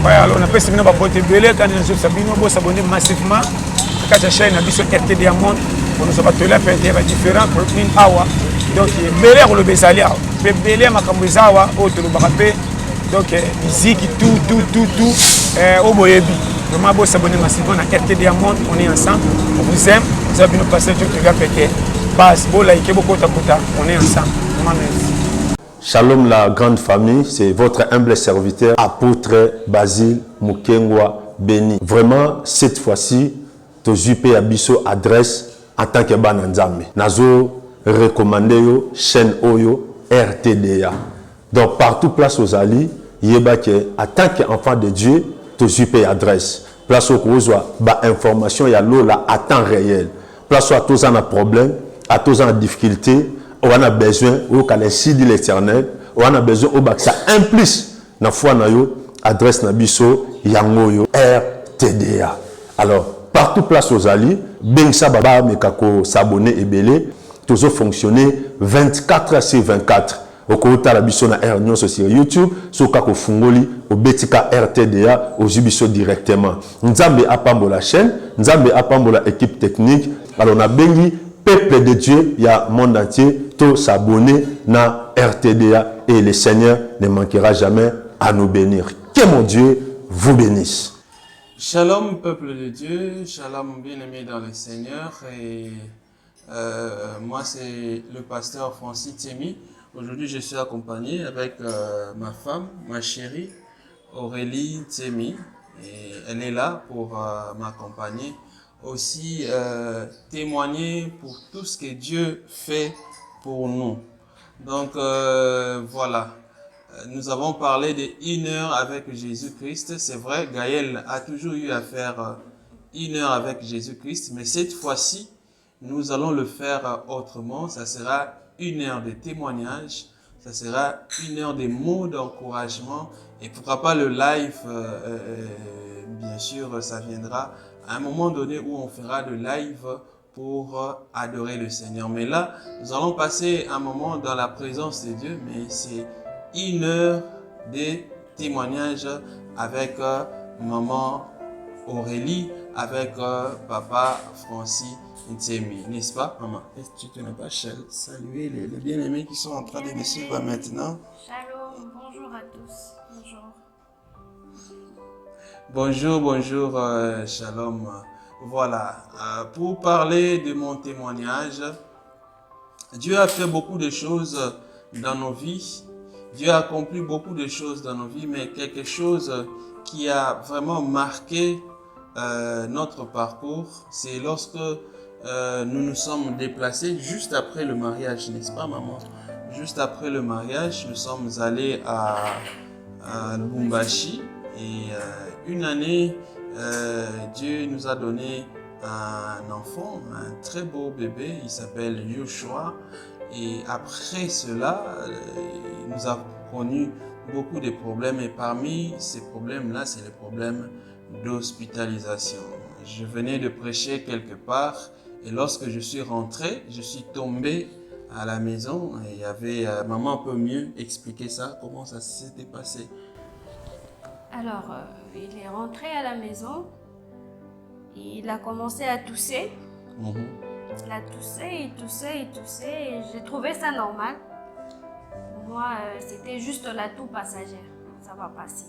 Ouais, alors on a fait une boîte belé quand nous sommes vous s'abonner massivement à la chaîne Abisso RT Diamond pour nous avoir là faire des différents produits awa donc belé le besalia belé makambuzawa autre bakape donc musique tout au boyebi vraiment vous s'abonner massivement à RT Diamond, on est ensemble, on vous aime, vous avez nous passer tout le gars pété base beau like beaucoup takuta, on est ensemble vraiment merci. Shalom la grande famille, c'est votre humble serviteur, apôtre Basile Mukengwa Béni. Vraiment, cette fois-ci, tu as Abisso adresse en tant que Bananzame. Nazo recommandé yo chaîne Oyo RTDA. Donc partout place aux alliés, yeba que en tant qu'enfant de Dieu, tu as adresse. Place au Kozwa, ba information ya lola à temps réel. Place à tous en problème, à tous en difficulté. On a besoin, au calendrier de l'Éternel, on a besoin, au bac, ça implique, na foi na yo, adresse na biso, yangoyo, RTDA. Alors, partout place aux alliés, ben ça baba, mekako, s'abonner et belé, toujours fonctionner 24 sur 24. Au côté la biso na R sur YouTube, sur kako fungoli, au betika RTDA, au jubiso directement. Nzambe apambo la chaîne, Nzambe apambo la équipe technique, alors on a bengi, peuple de Dieu, il y a monde entier, tous s'abonner à RTDA et le Seigneur ne manquera jamais à nous bénir. Que mon Dieu vous bénisse. Shalom, peuple de Dieu, shalom bien-aimés dans le Seigneur. Et moi, c'est le pasteur Francis Themi. Aujourd'hui, je suis accompagné avec ma femme, ma chérie, Aurélie Themi. Et elle est là pour m'accompagner. Aussi témoigner pour tout ce que Dieu fait pour nous. Donc voilà, nous avons parlé de 1 heure avec Jésus-Christ. C'est vrai, Gaël a toujours eu à faire 1 heure avec Jésus-Christ, mais cette fois-ci, nous allons le faire autrement. Ça sera 1 heure de témoignage, ça sera 1 heure de mots d'encouragement, et pourquoi pas le live, bien sûr, ça viendra à un moment donné où on fera de live pour adorer le Seigneur. Mais là, nous allons passer un moment dans la présence de Dieu, mais c'est 1 heure de témoignage avec maman Aurélie, avec papa Francis Ntsemi. N'est-ce pas, maman? Est-ce que tu n'as pas salué les bien-aimés qui sont en train de me suivre maintenant? Shalom, bonjour à tous. Bonjour. Bonjour, shalom. Voilà, pour parler de mon témoignage, Dieu a fait beaucoup de choses dans nos vies. Dieu a accompli beaucoup de choses dans nos vies, mais quelque chose qui a vraiment marqué notre parcours, c'est lorsque nous nous sommes déplacés juste après le mariage, n'est-ce pas, maman? Juste après le mariage, nous sommes allés à Lubumbashi. Et une année, Dieu nous a donné un enfant, un très beau bébé, il s'appelle Yoshua. Et après cela, nous avons connu beaucoup de problèmes. Et parmi ces problèmes-là, c'est le problème d'hospitalisation. Je venais de prêcher quelque part et lorsque je suis rentré, je suis tombé à la maison. Et il y avait, maman peut mieux expliquer ça, comment ça s'était passé. Alors, il est rentré à la maison, il a commencé à tousser. Il a toussé, il toussait, et j'ai trouvé ça normal. Moi, c'était juste la toux passagère, ça va passer.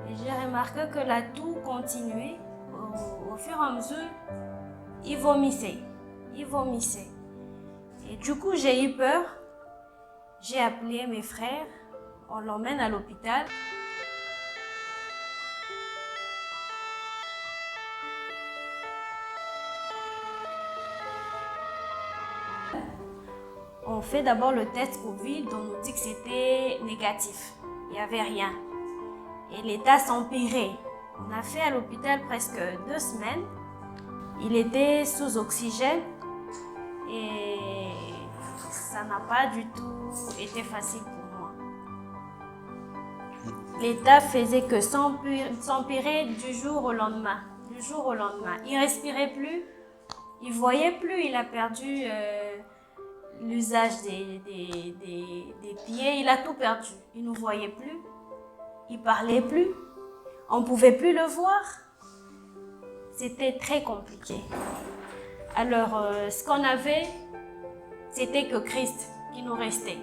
Et j'ai remarqué que la toux continuait, au fur et à mesure, il vomissait. Et du coup, j'ai eu peur, j'ai appelé mes frères, on l'emmène à l'hôpital. On fait d'abord le test Covid, on nous dit que c'était négatif. Il n'y avait rien. Et l'état s'empirait. On a fait à l'hôpital presque 2 semaines. Il était sous oxygène et ça n'a pas du tout été facile pour moi. L'état faisait que s'empirer du jour au lendemain. Il ne respirait plus, il ne voyait plus, il a perdu l'usage des pieds, il a tout perdu. Il ne voyait plus, il ne parlait plus. On ne pouvait plus le voir. C'était très compliqué. Alors, ce qu'on avait, c'était que Christ qui nous restait.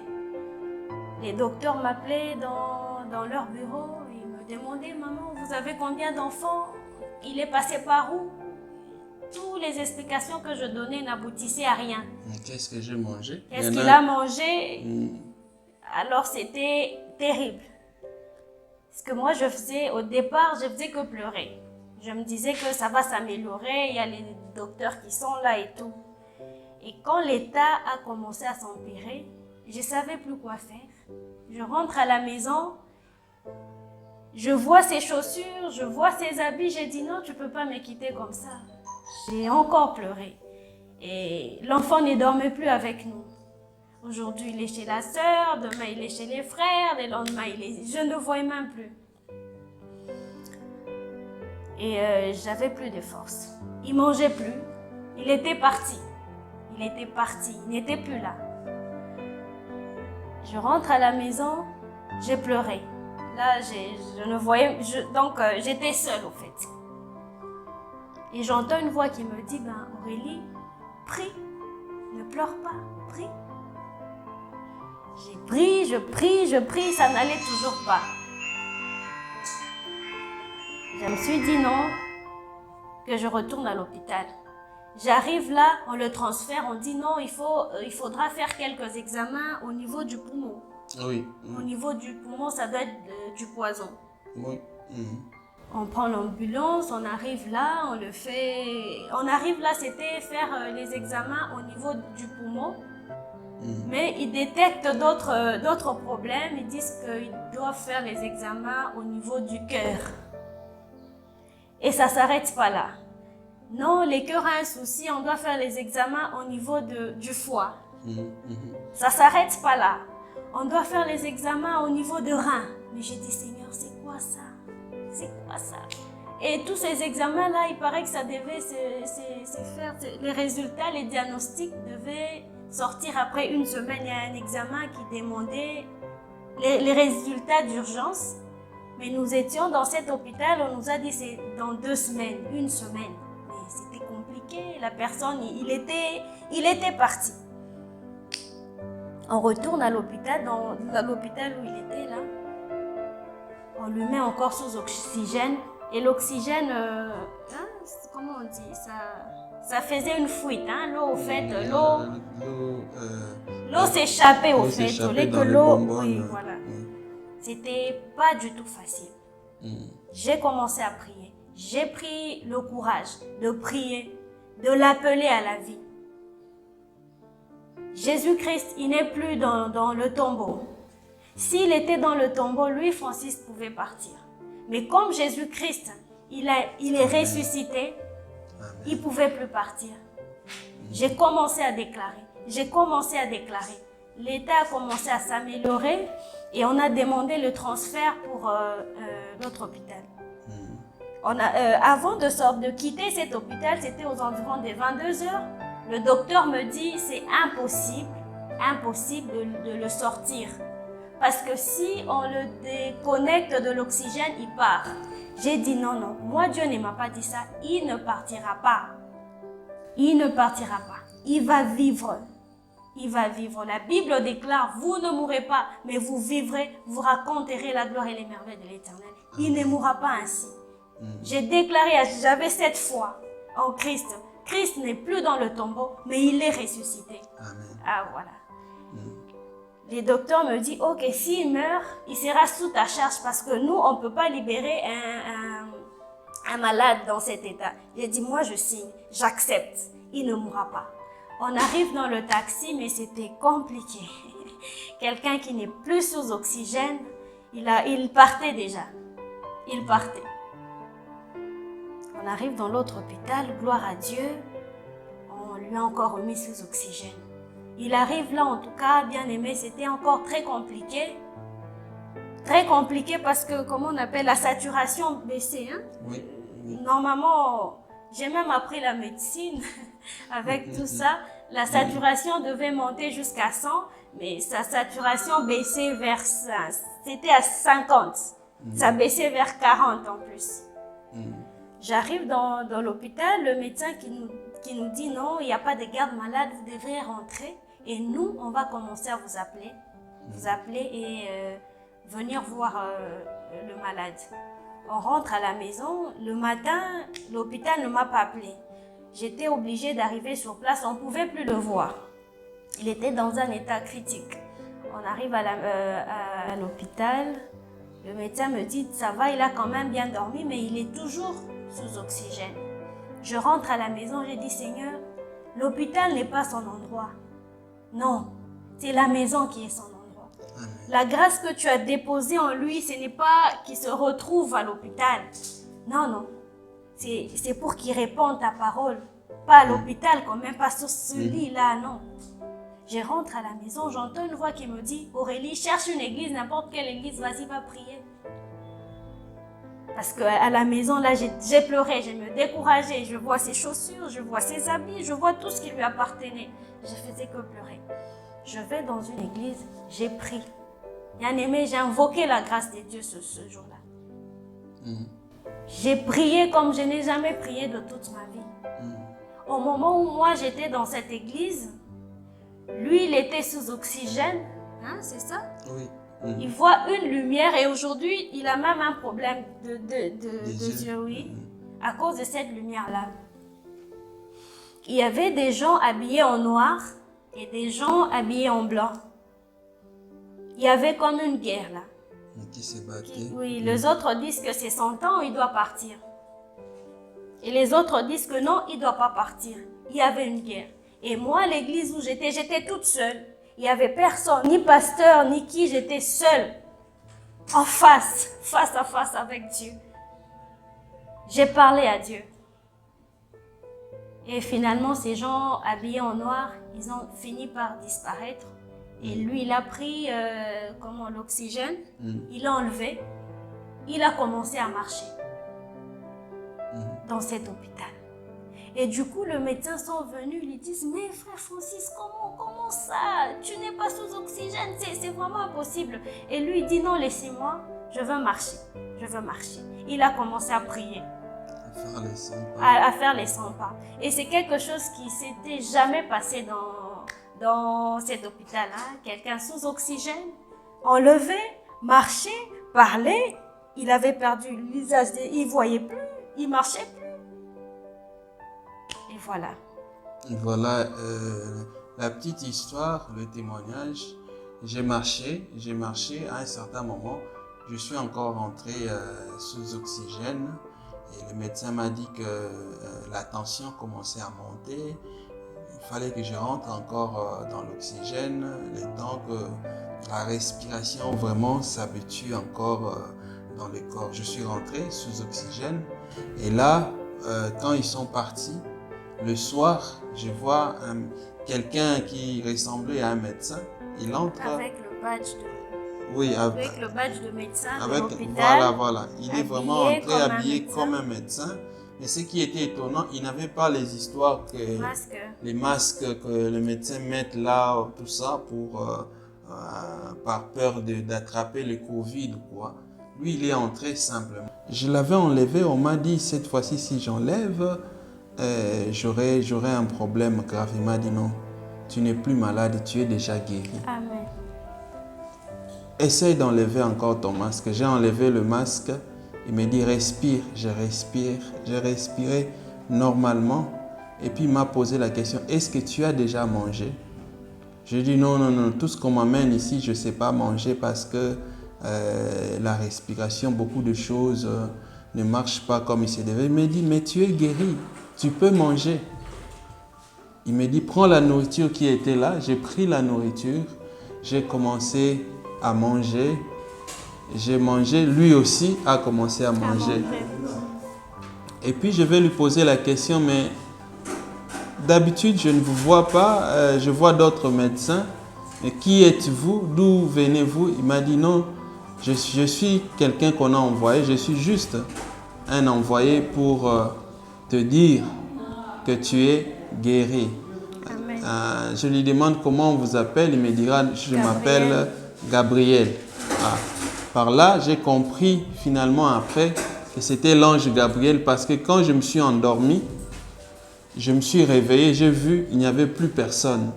Les docteurs m'appelaient dans leur bureau. Ils me demandaient, maman, vous avez combien d'enfants? Il est passé par où? Toutes les explications que je donnais n'aboutissaient à rien. Qu'est-ce que j'ai mangé? Qu'est-ce qu'il a mangé? Alors c'était terrible. Ce que moi je faisais au départ, je faisais que pleurer. Je me disais que ça va s'améliorer, il y a les docteurs qui sont là et tout. Et quand l'état a commencé à s'empirer, je ne savais plus quoi faire. Je rentre à la maison, je vois ses chaussures, je vois ses habits, j'ai dit non, tu ne peux pas me quitter comme ça. J'ai encore pleuré. Et l'enfant ne dormait plus avec nous. Aujourd'hui, il est chez la sœur, demain, il est chez les frères, le lendemain, je ne le voyais même plus. Et j'avais plus de force. Il mangeait plus. Il était parti. Il était parti. Il n'était plus là. Je rentre à la maison, j'ai pleuré. Là, je ne voyais... donc, j'étais seule, au fait. Et j'entends une voix qui me dit, Aurélie, prie. Ne pleure pas, prie. J'ai prié, je prie, ça n'allait toujours pas. Je me suis dit non, que je retourne à l'hôpital. J'arrive là, on le transfère, on dit non, il faudra faire quelques examens au niveau du poumon. Oui. Au niveau du poumon, ça doit être du poison. Oui. On prend l'ambulance, on arrive là, on le fait... On arrive là, c'était faire les examens au niveau du poumon. Mais ils détectent d'autres problèmes. Ils disent qu'ils doivent faire les examens au niveau du cœur. Et ça ne s'arrête pas là. Non, les cœurs ont un souci, on doit faire les examens au niveau du foie. Ça ne s'arrête pas là. On doit faire les examens au niveau de rein. Mais j'ai dit, Seigneur, c'est quoi ça? C'est quoi ça? Et tous ces examens-là, il paraît que ça devait se faire. Les résultats, les diagnostics devaient sortir après une semaine. Il y a un examen qui demandait les résultats d'urgence. Mais nous étions dans cet hôpital, on nous a dit c'est dans 2 semaines, 1 semaine. Mais c'était compliqué, la personne, il était parti. On retourne à l'hôpital, dans l'hôpital où il était là. On lui met encore sous oxygène. Et l'oxygène, comment on dit, ça faisait une fuite, hein, l'eau au fait, l'eau s'échappait au fait, au lieu que l'eau, oui, voilà. C'était pas du tout facile. J'ai commencé à prier. J'ai pris le courage de prier, de l'appeler à la vie. Jésus-Christ, il n'est plus dans le tombeau. S'il était dans le tombeau, lui, Francis, pouvait partir. Mais comme Jésus-Christ, il est ressuscité, il ne pouvait plus partir. J'ai commencé à déclarer. L'état a commencé à s'améliorer et on a demandé le transfert pour notre hôpital. Avant de quitter cet hôpital, c'était aux environs des 22 heures. Le docteur me dit c'est impossible de le sortir. Parce que si on le déconnecte de l'oxygène, il part. J'ai dit non, moi Dieu ne m'a pas dit ça, il ne partira pas. Il va vivre. La Bible déclare, vous ne mourrez pas, mais vous vivrez, vous raconterez la gloire et les merveilles de l'Éternel. Il ne mourra pas ainsi. J'ai déclaré, j'avais cette foi en Christ. Christ n'est plus dans le tombeau, mais il est ressuscité. Amen. Ah voilà. Les docteurs me disent, ok, s'il meurt, il sera sous ta charge parce que nous, on ne peut pas libérer un malade dans cet état. J'ai dit, moi je signe, j'accepte, il ne mourra pas. On arrive dans le taxi, mais c'était compliqué. Quelqu'un qui n'est plus sous oxygène, il partait déjà. On arrive dans l'autre hôpital, gloire à Dieu, on lui a encore remis sous oxygène. Il arrive là, en tout cas, bien aimé, c'était encore très compliqué. Très compliqué parce que, comment on appelle, la saturation baissée. Hein? Oui. Normalement, j'ai même appris la médecine avec tout ça. La saturation devait monter jusqu'à 100, mais sa saturation baissait vers ça. C'était à 50. Ça baissait vers 40 en plus. J'arrive dans l'hôpital, le médecin qui nous dit non, il n'y a pas de garde malade, vous devrez rentrer. Et nous, on va commencer à vous appeler et venir voir le malade. On rentre à la maison. Le matin, l'hôpital ne m'a pas appelé. J'étais obligée d'arriver sur place, on ne pouvait plus le voir. Il était dans un état critique. On arrive à l'hôpital, le médecin me dit ça va, il a quand même bien dormi, mais il est toujours sous oxygène. Je rentre à la maison, je dis Seigneur, l'hôpital n'est pas son endroit. Non, c'est la maison qui est son endroit. La grâce que tu as déposée en lui, ce n'est pas qu'il se retrouve à l'hôpital. Non, non. C'est pour qu'il réponde ta parole. Pas à l'hôpital, quand même pas sur ce lit-là, non. Je rentre à la maison, j'entends une voix qui me dit Aurélie, cherche une église, n'importe quelle église, vas-y, va prier. Parce qu'à la maison, là, j'ai pleuré, je me décourageais. Je vois ses chaussures, je vois ses habits, je vois tout ce qui lui appartenait. Je faisais que pleurer. Je vais dans une église, j'ai prié. Bien-aimé, j'ai invoqué la grâce de Dieu ce jour-là. J'ai prié comme je n'ai jamais prié de toute ma vie. Au moment où moi, j'étais dans cette église, lui, il était sous oxygène. Hein, c'est ça? Oui. Il voit une lumière et aujourd'hui, il a même un problème de yeux, oui, à cause de cette lumière-là. Il y avait des gens habillés en noir et des gens habillés en blanc. Il y avait comme une guerre là. Qui s'est battu. Oui, les autres disent que c'est son temps, il doit partir. Et les autres disent que non, il ne doit pas partir. Il y avait une guerre. Et moi, l'église où j'étais toute seule. Il n'y avait personne, ni pasteur, ni qui, j'étais seule. En face à face avec Dieu. J'ai parlé à Dieu. Et finalement, ces gens habillés en noir, ils ont fini par disparaître. Et lui, il a pris l'oxygène, il l'a enlevé, il a commencé à marcher dans cet hôpital. Et du coup, le médecin sont venus, ils lui disent « Mais frère Francis, comment ça? Tu n'es pas sous oxygène, c'est vraiment impossible. » Et lui, il dit « Non, laissez-moi, je veux marcher, je veux marcher. » Il a commencé à prier. À faire les 100 pas. Et c'est quelque chose qui s'était jamais passé dans cet hôpital. Hein. Quelqu'un sous oxygène, enlevé, marché, parlait. Il avait perdu l'usage, il ne voyait plus, il ne marchait plus. Et voilà. Voilà la petite histoire, le témoignage. J'ai marché à un certain moment. Je suis encore rentré sous oxygène. Et le médecin m'a dit que la tension commençait à monter. Il fallait que je rentre encore dans l'oxygène, le temps que la respiration vraiment s'habitue encore dans le corps. Je suis rentré sous oxygène. Et là, quand ils sont partis, le soir, je vois quelqu'un qui ressemblait à un médecin. Il entre... Avec le badge de... Oui, avec le badge de médecin de l'hôpital. Voilà. Il est vraiment entré habillé comme un médecin. Mais ce qui était étonnant, il n'avait pas les histoires que les masques que le médecin met là, tout ça, par peur d'attraper le Covid ou quoi. Lui, il est entré simplement. Je l'avais enlevé, on m'a dit cette fois-ci, si j'enlève, j'aurai un problème grave. Il m'a dit non, tu n'es plus malade, tu es déjà guéri. Amen. Essaye d'enlever encore ton masque. J'ai enlevé le masque. Il me dit respire. Je respire. J'ai respiré normalement. Et puis il m'a posé la question, est-ce que tu as déjà mangé? J'ai dit non. Tout ce qu'on m'amène ici, je ne sais pas manger parce que la respiration, beaucoup de choses ne marchent pas comme il se devait. Il me dit, mais tu es guéri. Tu peux manger. Il me dit, prends la nourriture qui était là. J'ai pris la nourriture. J'ai commencé à manger. J'ai mangé, lui aussi a commencé à manger. Et puis je vais lui poser la question, mais d'habitude je ne vous vois pas, je vois d'autres médecins. Mais qui êtes-vous? D'où venez-vous? Il m'a dit non, je suis quelqu'un qu'on a envoyé, je suis juste un envoyé pour te dire que tu es guéri. Je lui demande comment on vous appelle, il me dira je m'appelle Gabriel. Par là, j'ai compris finalement après que c'était l'ange Gabriel parce que quand je me suis endormi, je me suis réveillé, j'ai vu il n'y avait plus personne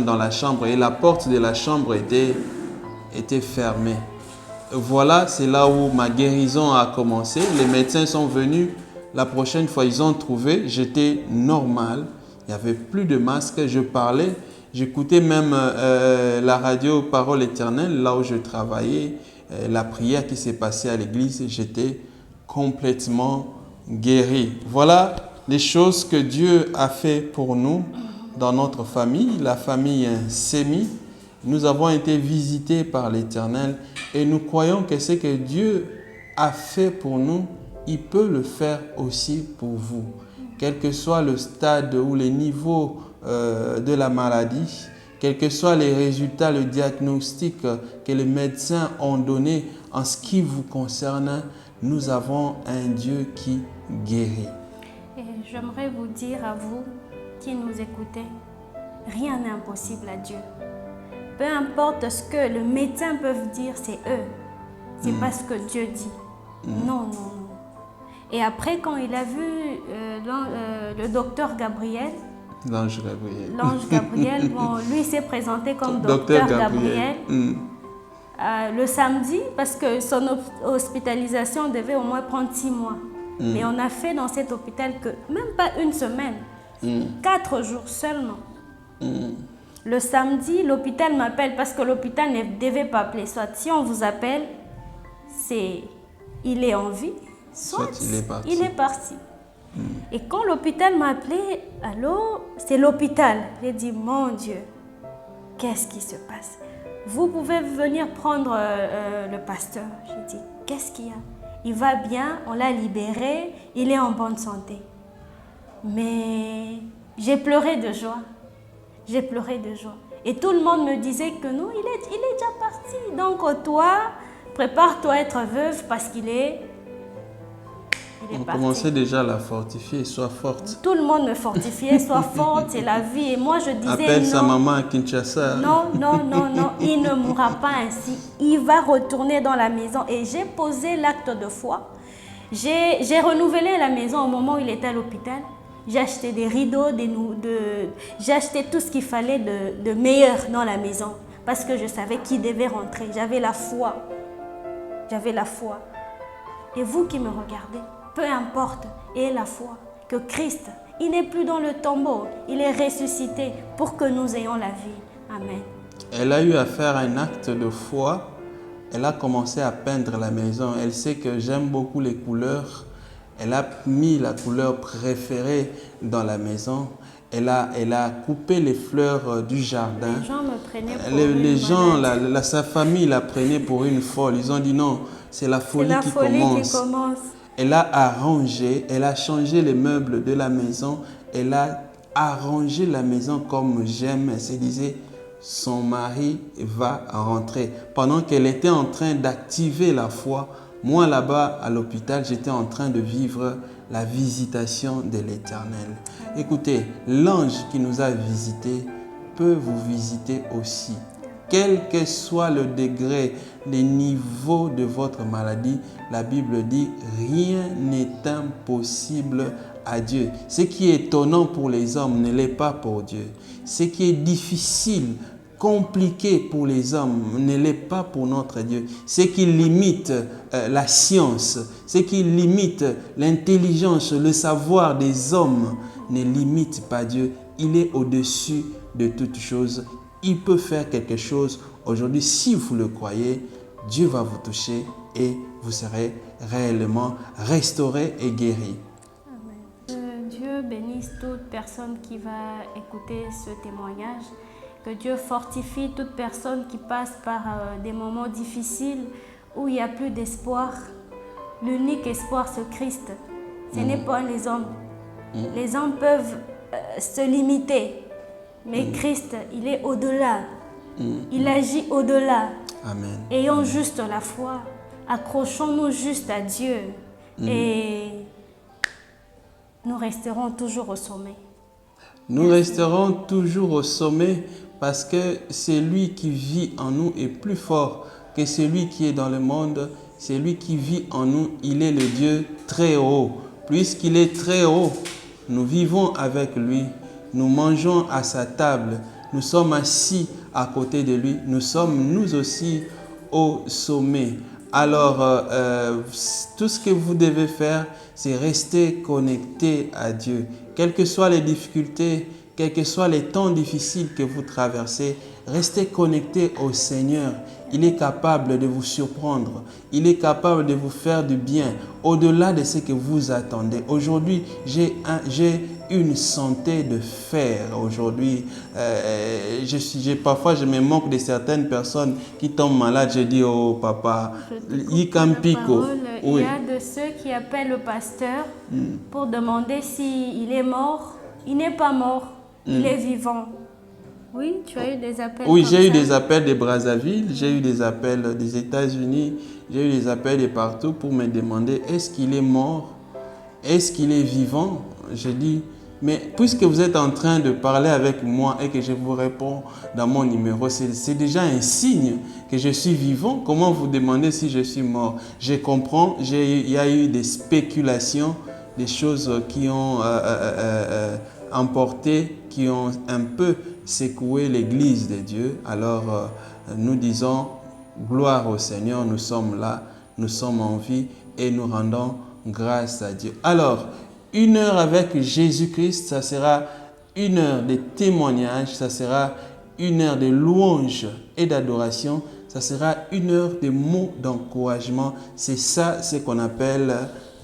dans la chambre et la porte de la chambre était fermée. Voilà, c'est là où ma guérison a commencé. Les médecins sont venus. La prochaine fois, ils ont trouvé, j'étais normal. Il n'y avait plus de masque, je parlais. J'écoutais même la radio Parole Éternelle, là où je travaillais. La prière qui s'est passée à l'église, j'étais complètement guéri. Voilà les choses que Dieu a fait pour nous dans notre famille, la famille Sémi. Nous avons été visités par l'Éternel et nous croyons que ce que Dieu a fait pour nous, il peut le faire aussi pour vous. Quel que soit le stade ou les niveaux de la maladie, quels que soient les résultats, le diagnostic que les médecins ont donné en ce qui vous concerne, nous avons un Dieu qui guérit. Et j'aimerais vous dire à vous qui nous écoutez, rien n'est impossible à Dieu. Peu importe ce que les médecins peuvent dire, c'est eux. C'est pas ce que Dieu dit. Non. Et après, quand il a vu le docteur Gabriel, l'ange Gabriel, bon, lui s'est présenté comme docteur Gabriel. Le samedi, parce que son hospitalisation devait au moins prendre 6 mois. Mais on a fait dans cet hôpital que même pas une semaine, 4 jours seulement. Le samedi, l'hôpital m'appelle parce que l'hôpital ne devait pas appeler. Soit si on vous appelle, il est en vie, soit il est parti. Et quand l'hôpital m'a appelé, allô, c'est l'hôpital. J'ai dit, mon Dieu, qu'est-ce qui se passe? Vous pouvez venir prendre le pasteur. J'ai dit, qu'est-ce qu'il y a? Il va bien, on l'a libéré, il est en bonne santé. Mais j'ai pleuré de joie. J'ai pleuré de joie. Et tout le monde me disait que non, il est déjà parti. Donc toi, prépare-toi à être veuve parce qu'il est On parti. commençait déjà à la fortifier, sois forte. Tout le monde me fortifiait, sois forte, c'est la vie. Et moi je disais appelle non. sa maman à Kinshasa. Non, il ne mourra pas ainsi. Il va retourner dans la maison. Et j'ai posé l'acte de foi. J'ai renouvelé la maison au moment où il était à l'hôpital. J'ai acheté des rideaux, j'ai acheté tout ce qu'il fallait de meilleur dans la maison. Parce que je savais qui devait rentrer. J'avais la foi. Et vous qui me regardez, peu importe, ayez la foi que Christ, il n'est plus dans le tombeau. Il est ressuscité pour que nous ayons la vie. Amen. Elle a eu à faire un acte de foi. Elle a commencé à peindre la maison. Elle sait que j'aime beaucoup les couleurs. Elle a mis la couleur préférée dans la maison. Elle a coupé les fleurs du jardin. Les gens me prenaient pour les gens, sa famille la prenait pour une folle. Ils ont dit non, c'est la folie qui commence. Elle a arrangé, elle a changé les meubles de la maison. Elle a arrangé la maison comme j'aime. Elle se disait, son mari va rentrer. Pendant qu'elle était en train d'activer la foi, moi là-bas à l'hôpital, j'étais en train de vivre la visitation de l'Éternel. Écoutez, l'ange qui nous a visités peut vous visiter aussi. Quel que soit le degré, les niveaux de votre maladie, la Bible dit « Rien n'est impossible à Dieu ». Ce qui est étonnant pour les hommes ne l'est pas pour Dieu. Ce qui est difficile, compliqué pour les hommes ne l'est pas pour notre Dieu. Ce qui limite la science, ce qui limite l'intelligence, le savoir des hommes ne limite pas Dieu. Il est au-dessus de toutes choses. Il peut faire quelque chose aujourd'hui. Si vous le croyez, Dieu va vous toucher et vous serez réellement restauré et guéri. Amen. Dieu bénisse toute personne qui va écouter ce témoignage. Que Dieu fortifie toute personne qui passe par des moments difficiles où il n'y a plus d'espoir. L'unique espoir, c'est Christ. Ce n'est pas les hommes. Les hommes peuvent se limiter. Mais Christ, il est au-delà. Il agit au-delà. Amen. Ayons juste la foi. Accrochons-nous juste à Dieu. Et nous resterons toujours au sommet. Nous resterons toujours au sommet parce que c'est lui qui vit en nous et plus fort que celui qui est dans le monde, c'est lui qui vit en nous, il est le Dieu très haut. Puisqu'il est très haut, nous vivons avec lui, nous mangeons à sa table, nous sommes assis à côté de lui, nous sommes nous aussi au sommet. Alors, tout ce que vous devez faire, c'est rester connecté à Dieu. Quelles que soient les difficultés, quels que soient les temps difficiles que vous traversez, restez connecté au Seigneur. Il est capable de vous surprendre. Il est capable de vous faire du bien au-delà de ce que vous attendez. Aujourd'hui, j'ai une santé de fer. Aujourd'hui, parfois, je me moque de certaines personnes qui tombent malades. Je dis, oh papa, il y a de ceux qui appellent le pasteur pour demander s'il est mort. Il n'est pas mort, il est vivant. Oui, tu as eu des appels. Oui, j'ai eu des appels de Brazzaville, j'ai eu des appels des États-Unis, j'ai eu des appels de partout pour me demander est-ce qu'il est mort, est-ce qu'il est vivant. Je dis, mais puisque vous êtes en train de parler avec moi et que je vous réponds dans mon numéro, c'est déjà un signe que je suis vivant. Comment vous demandez si je suis mort? Je comprends, il y a eu des spéculations, des choses qui ont emporté, qui ont un peu secoué l'église de Dieu. Alors nous disons gloire au Seigneur, nous sommes là, nous sommes en vie et nous rendons grâce à Dieu. Alors, 1 heure avec Jésus-Christ, ça sera 1 heure de témoignage, ça sera 1 heure de louange et d'adoration, ça sera 1 heure de mots d'encouragement. C'est ça ce qu'on appelle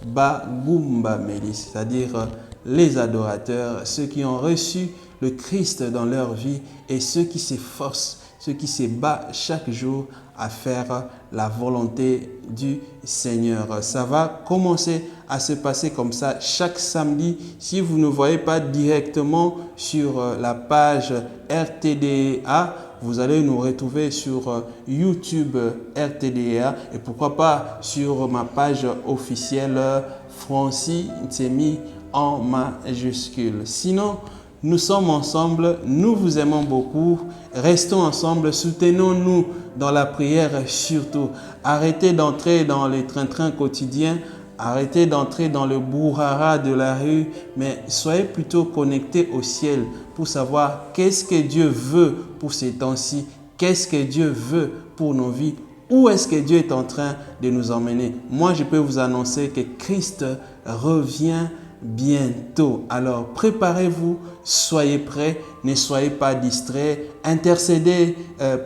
Bagumba Meli, c'est-à-dire les adorateurs, ceux qui ont reçu le Christ dans leur vie et ceux qui s'efforcent, ceux qui se battent chaque jour à faire la volonté du Seigneur. Ça va commencer à se passer comme ça chaque samedi. Si vous ne voyez pas directement sur la page RTDA, vous allez nous retrouver sur YouTube RTDA et pourquoi pas sur ma page officielle Francis Ntemi en majuscule. Sinon, nous sommes ensemble, nous vous aimons beaucoup, restons ensemble, soutenons-nous dans la prière surtout. Arrêtez d'entrer dans les train-train quotidiens, arrêtez d'entrer dans le brouhaha de la rue, mais soyez plutôt connectés au ciel pour savoir qu'est-ce que Dieu veut pour ces temps-ci, qu'est-ce que Dieu veut pour nos vies, où est-ce que Dieu est en train de nous emmener. Moi, je peux vous annoncer que Christ revient bientôt. Alors, préparez-vous, soyez prêts, ne soyez pas distraits, intercédez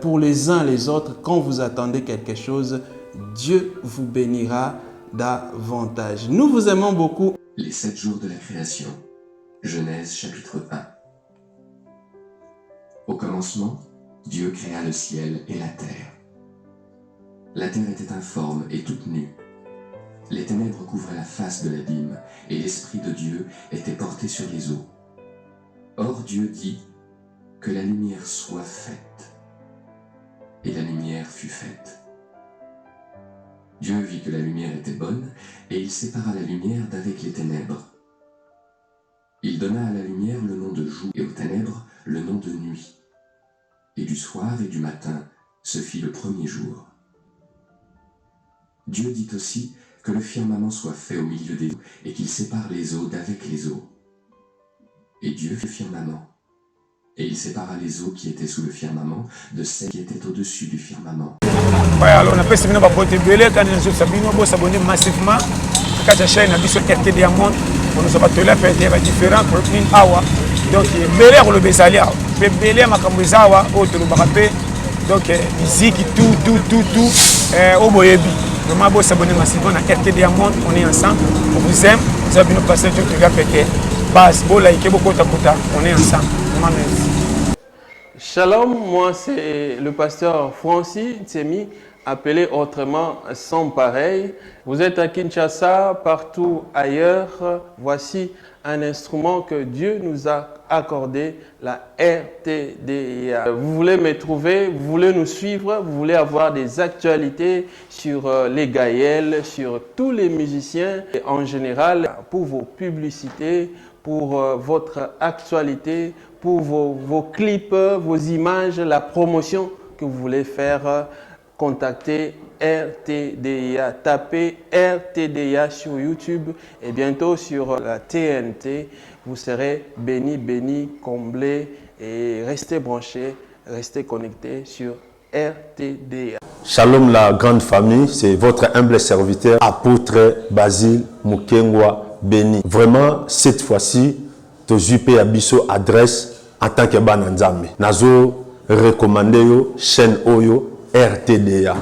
pour les uns les autres quand vous attendez quelque chose. Dieu vous bénira davantage. Nous vous aimons beaucoup. Les 7 jours de la création. Genèse chapitre 1. Au commencement, Dieu créa le ciel et la terre. La terre était informe et toute nue. Les ténèbres couvraient la face de l'abîme, et l'Esprit de Dieu était porté sur les eaux. Or Dieu dit que la lumière soit faite. Et la lumière fut faite. Dieu vit que la lumière était bonne, et il sépara la lumière d'avec les ténèbres. Il donna à la lumière le nom de jour, et aux ténèbres le nom de nuit. Et du soir et du matin se fit le premier jour. Dieu dit aussi que le firmament soit fait au milieu des eaux, et qu'il sépare les eaux d'avec les eaux. Et Dieu fit le firmament, et il sépara les eaux qui étaient sous le firmament de celles qui étaient au-dessus du firmament. Alors on a passé maintenant pour belé quand nous sommes s'abonner massivement à la chaîne Abisso RT Diamond pour nous abattre là faire des différents pour une hour. Donc belé pour le besalia, belé makambuzawa autre le barapé. Donc musique tout au boyebi. Vraiment beau s'abonner massivement à RT Diamond, on est ensemble, on vous aime, vous avez nous passer tout le gars pété. Bas beau like beaucoup takuta, on est ensemble. Vraiment merci. Shalom, moi c'est le pasteur Francis Ntemi, appelé autrement sans pareil. Vous êtes à Kinshasa, partout ailleurs. Voici un instrument que Dieu nous a accordé, la RTDA. Vous voulez me trouver, vous voulez nous suivre, vous voulez avoir des actualités sur les Gaëls, sur tous les musiciens et en général pour vos publicités, pour votre actualité, pour vos clips, vos images, la promotion que vous voulez faire. contactez RTDIA. Tapez RTDIA sur YouTube et bientôt sur la TNT. Vous serez bénis, comblés et restez branchés, restez connectés sur RTDIA. Shalom la grande famille, c'est votre humble serviteur, apôtre Basile Mukengwa Béni. Vraiment, cette fois-ci, tu as Abisso adresse en tant que Bananzame. Nazo recommandé yo chaîne Oyo RTDA.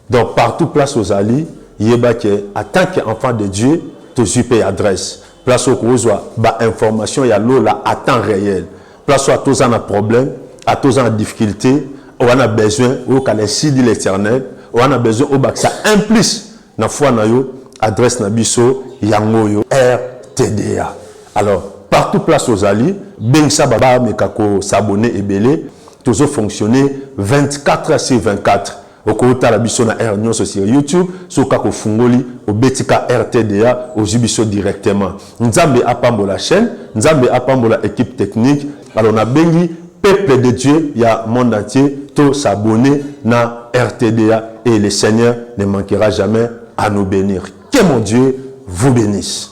Donc partout place aux alliés, en tant qu'enfant de Dieu, tu as adresse. Place au Kozwa, information ya la à temps réel. Place à tous un problème, à tous en difficulté, on a besoin au calendrier de l'Éternel, on a besoin au bac ça implique na foi na yo adresse na biso yango yo RTDA. Alors partout place aux alliés, ben ça baba mekako s'abonner et belé, toujours fonctionner 24 heures sur 24. Au côté la biso na R sur YouTube, sur kako fungoli au betika RTDA au jubiso directement. Nzambe apambola la chaîne, Nzambe apambola équipe technique. Alors on a bengi peuple de Dieu, il y a monde entier, tout s'abonner na RTDA et le Seigneur ne manquera jamais à nous bénir. Que mon Dieu vous bénisse.